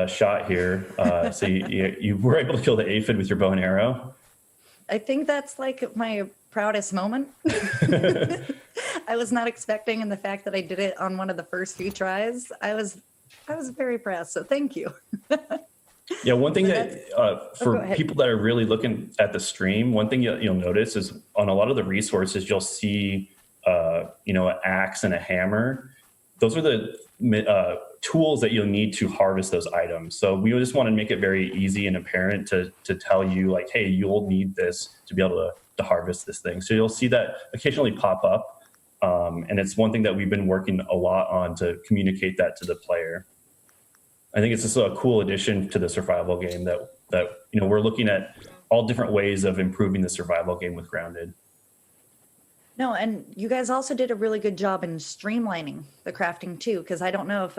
shot here. So you were able to kill the aphid with your bow and arrow. I think that's like my proudest moment. I was not expecting, and the fact that I did it on one of the first few tries, I was very proud. So thank you. Yeah, one thing that for people that are really looking at the stream, one thing you'll notice is on a lot of the resources, you'll see an axe and a hammer. Those are the tools that you'll need to harvest those items. So we just want to make it very easy and apparent to tell you, like, hey, you'll need this to be able to harvest this thing. So you'll see that occasionally pop up. And it's one thing that we've been working a lot on to communicate that to the player. I think it's just a cool addition to the survival game that we're looking at all different ways of improving the survival game with Grounded. No, and you guys also did a really good job in streamlining the crafting too, because I don't know if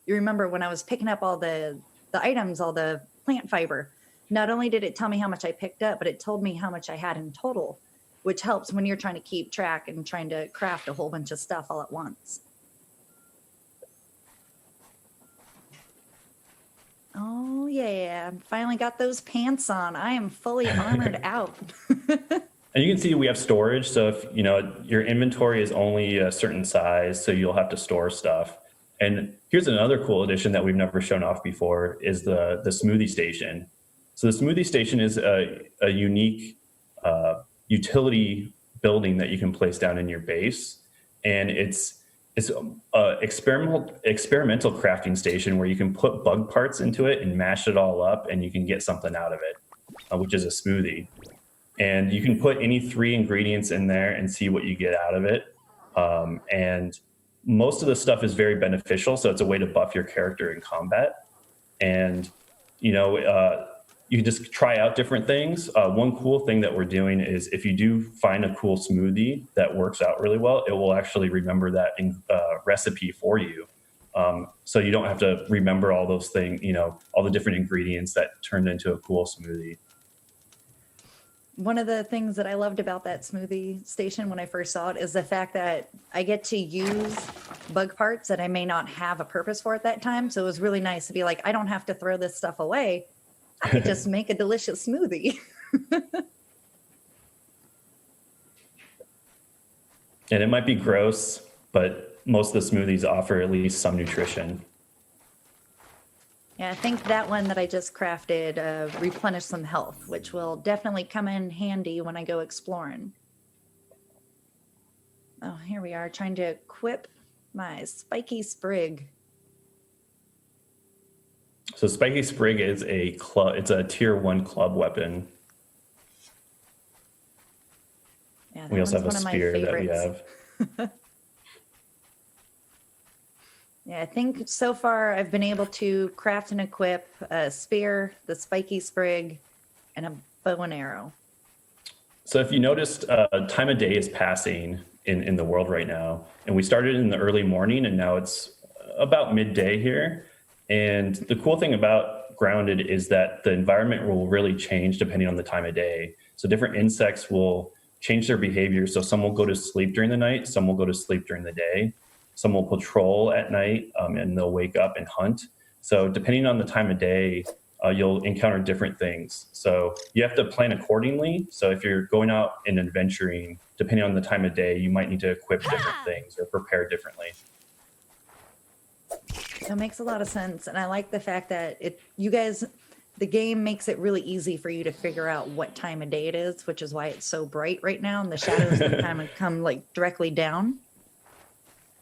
you remember when I was picking up all the items, all the plant fiber, not only did it tell me how much I picked up, but it told me how much I had in total, which helps when you're trying to keep track and trying to craft a whole bunch of stuff all at once. Oh, yeah. Finally got those pants on. I am fully armored out. And you can see we have storage. So if your inventory is only a certain size, so you'll have to store stuff. And here's another cool addition that we've never shown off before is the smoothie station. So the smoothie station is a unique utility building that you can place down in your base. And it's a experimental crafting station where you can put bug parts into it and mash it all up, and you can get something out of it, which is a smoothie. And you can put any 3 ingredients in there and see what you get out of it. And most of the stuff is very beneficial, so it's a way to buff your character in combat. And you can just try out different things. One cool thing that we're doing is if you do find a cool smoothie that works out really well, it will actually remember that recipe for you. So you don't have to remember all those things, all the different ingredients that turned into a cool smoothie. One of the things that I loved about that smoothie station when I first saw it is the fact that I get to use bug parts that I may not have a purpose for at that time. So it was really nice to be like, I don't have to throw this stuff away. I could just make a delicious smoothie. And it might be gross, but most of the smoothies offer at least some nutrition. Yeah, I think that one that I just crafted replenished some health, which will definitely come in handy when I go exploring. Oh, here we are trying to equip my spiky sprig. So spiky sprig is it's a tier 1 club weapon. Yeah, we also have a spear that we have. Yeah, I think so far I've been able to craft and equip a spear, the spiky sprig, and a bow and arrow. So if you noticed, time of day is passing in the world right now. And we started in the early morning, and now it's about midday here. And the cool thing about Grounded is that the environment will really change depending on the time of day. So different insects will change their behavior. So some will go to sleep during the night, some will go to sleep during the day. Some will patrol at night, and they'll wake up and hunt. So depending on the time of day, you'll encounter different things. So you have to plan accordingly. So if you're going out and adventuring, depending on the time of day, you might need to equip different things or prepare differently. That makes a lot of sense. And I like the fact that the game makes it really easy for you to figure out what time of day it is, which is why it's so bright right now. And the shadows kind of come like directly down.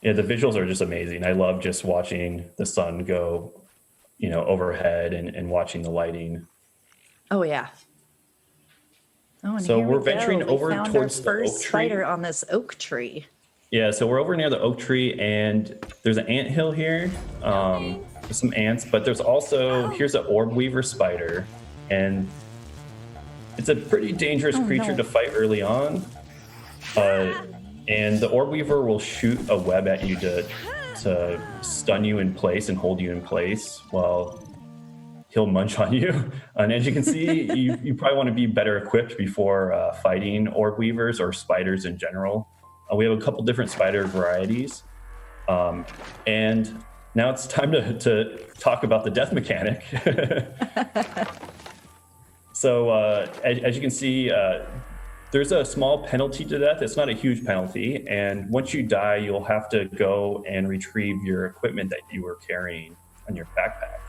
Yeah, the visuals are just amazing. I love just watching the sun go, overhead and watching the lighting. Oh, yeah. Oh, and so here we're we venturing go. over found towards our the first oak tree. spider on this oak tree. Yeah, so we're over near the oak tree, and there's an ant hill here. There's some ants, but there's also, here's an Orb Weaver Spider, and it's a pretty dangerous creature to fight early on. And the Orb Weaver will shoot a web at you to stun you in place and hold you in place while he'll munch on you. And as you can see, you probably want to be better equipped before fighting Orb Weavers or spiders in general. We have a couple different spider varieties. And now it's time to talk about the death mechanic. So as you can see, there's a small penalty to death. It's not a huge penalty. And once you die, you'll have to go and retrieve your equipment that you were carrying on your backpack.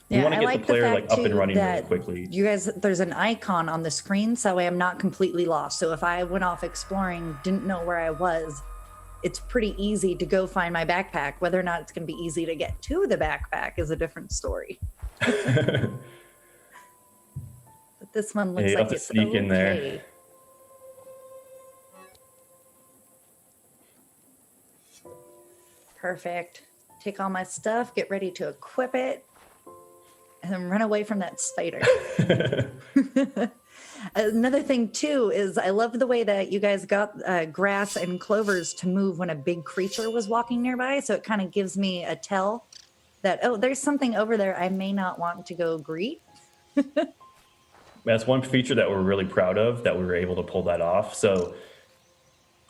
Yeah, We want to I get like the player fact, like up and too, running really that quickly. You guys, there's an icon on the screen, so that way I'm not completely lost. So if I went off exploring, didn't know where I was, it's pretty easy to go find my backpack. Whether or not it's going to be easy to get to the backpack is a different story. But this one looks you like have to it's sneak okay. in there. Perfect. Take all my stuff, get ready to equip it, and then run away from that spider. Another thing too is I love the way that you guys got grass and clovers to move when a big creature was walking nearby. So it kind of gives me a tell that, oh, there's something over there I may not want to go greet. That's one feature that we're really proud of, that we were able to pull that off. So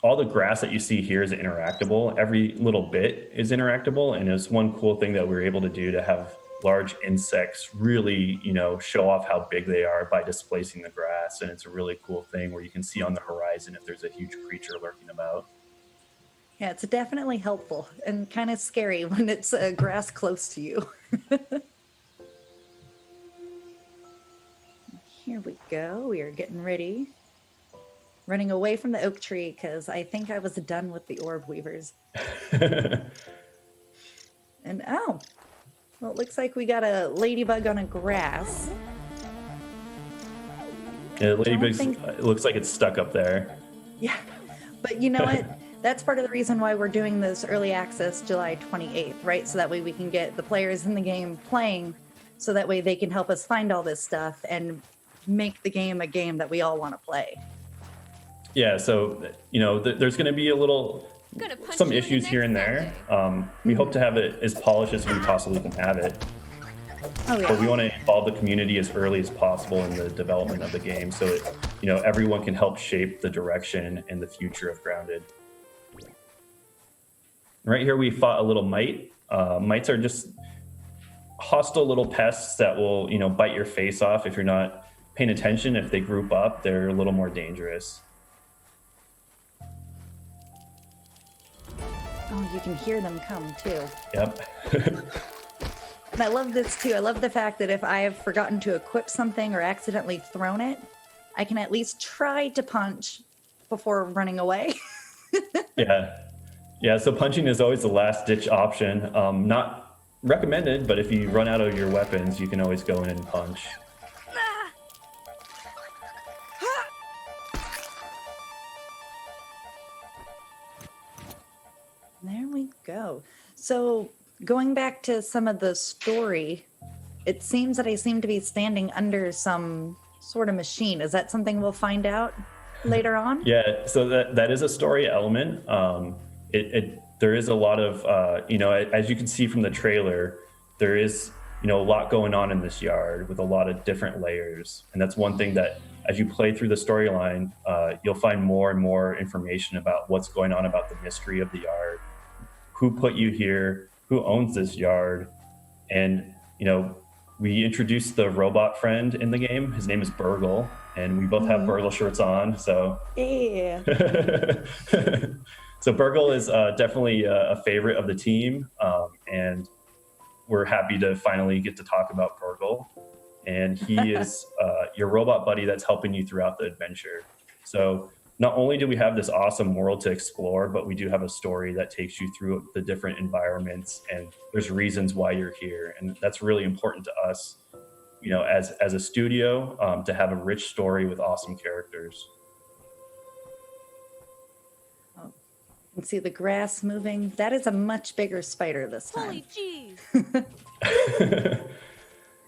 all the grass that you see here is interactable. Every little bit is interactable. And it's one cool thing that we were able to do to have large insects really, show off how big they are by displacing the grass. And it's a really cool thing where you can see on the horizon if there's a huge creature lurking about. Yeah, it's definitely helpful and kind of scary when it's grass close to you. Here we go. We are getting ready. Running away from the oak tree because I think I was done with the orb weavers. And well, it looks like we got a ladybug on a grass. Yeah, the ladybug, it looks like it's stuck up there. Yeah, but you know what? That's part of the reason why we're doing this early access July 28th, right? So that way we can get the players in the game playing, so that way they can help us find all this stuff and make the game a game that we all want to play. Yeah, so, there's going to be some issues here and there. We hope to have it as polished as we possibly can have it. Oh, yeah. But we want to involve the community as early as possible in the development of the game, so everyone can help shape the direction and the future of Grounded. Right here we fought a little mite. Mites are just hostile little pests that will, bite your face off if you're not paying attention. If they group up, they're a little more dangerous. Oh, you can hear them come too. Yep. And I love this too. I love the fact that if I have forgotten to equip something or accidentally thrown it, I can at least try to punch before running away. Yeah, so punching is always the last ditch option. Not recommended, but if you run out of your weapons, you can always go in and punch. There we go. So going back to some of the story, it seems that I seem to be standing under some sort of machine. Is that something we'll find out later on? Yeah, so that is a story element. There is a lot of, as you can see from the trailer, there is, a lot going on in this yard with a lot of different layers. And that's one thing that as you play through the storyline, you'll find more and more information about what's going on, about the mystery of the yard, who put you here, who owns this yard. And, we introduced the robot friend in the game. His name is Burgle, and we both have Burgle shirts on. So Yeah. So Burgle is definitely a favorite of the team, and we're happy to finally get to talk about Burgle. And he is your robot buddy that's helping you throughout the adventure. So not only do we have this awesome world to explore, but we do have a story that takes you through the different environments, and there's reasons why you're here. And that's really important to us, as a studio, to have a rich story with awesome characters. You can see the grass moving. That is a much bigger spider this time. Holy jeez.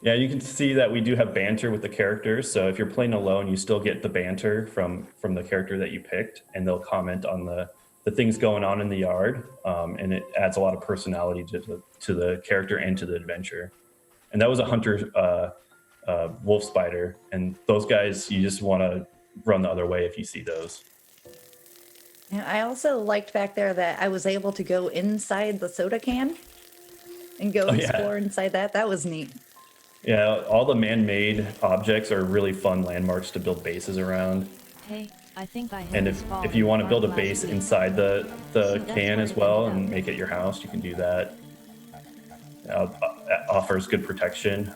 Yeah, you can see that we do have banter with the characters. So if you're playing alone, you still get the banter from the character that you picked, and they'll comment on the things going on in the yard, and it adds a lot of personality to the character and to the adventure. And that was a hunter wolf spider, and those guys, you just want to run the other way if you see those. Yeah, I also liked back there that I was able to go inside the soda can and go Oh yeah, explore inside that. That was neat. yeah. All the man-made objects are really fun landmarks to build bases around. Hey, I think I hit And a if spot you in the want to build park a last base week. inside See, the that's can where as it well ended up. and make it your house, you can do that. Offers good protection.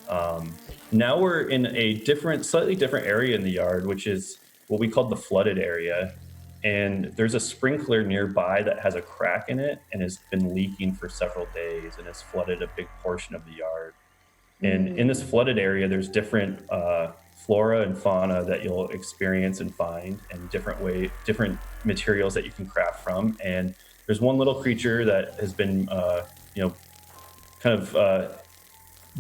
Now we're in a slightly different area in the yard, which is what we call the flooded area. And there's a sprinkler nearby that has a crack in it and has been leaking for several days and has flooded a big portion of the yard. And in this flooded area, there's different flora and fauna that you'll experience and find, and different materials that you can craft from. And there's one little creature that has been, you know, kind of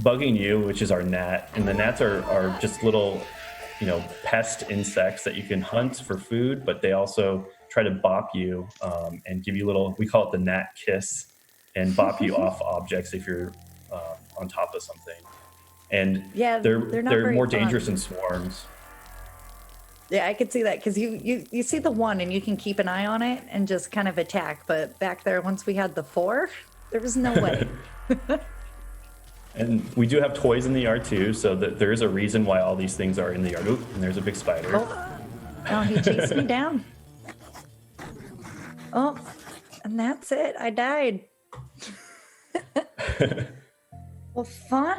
bugging you, which is our gnat. And the gnats are just little, pest insects that you can hunt for food, but they also try to bop you and give you little. We call it the gnat kiss, and bop you off objects if you're on top of something. And Yeah, they're not they're very more dangerous fun. in swarms. Yeah, I could see that because you see the one and you can keep an eye on it and just kind of attack. But back there, once we had the four, there was no way. And we do have toys in the yard too, so that there is a reason why all these things are in the yard. Oop, and there's a big spider. Oh, no, he chased me down. Oh, and that's it. I died. Well, fun.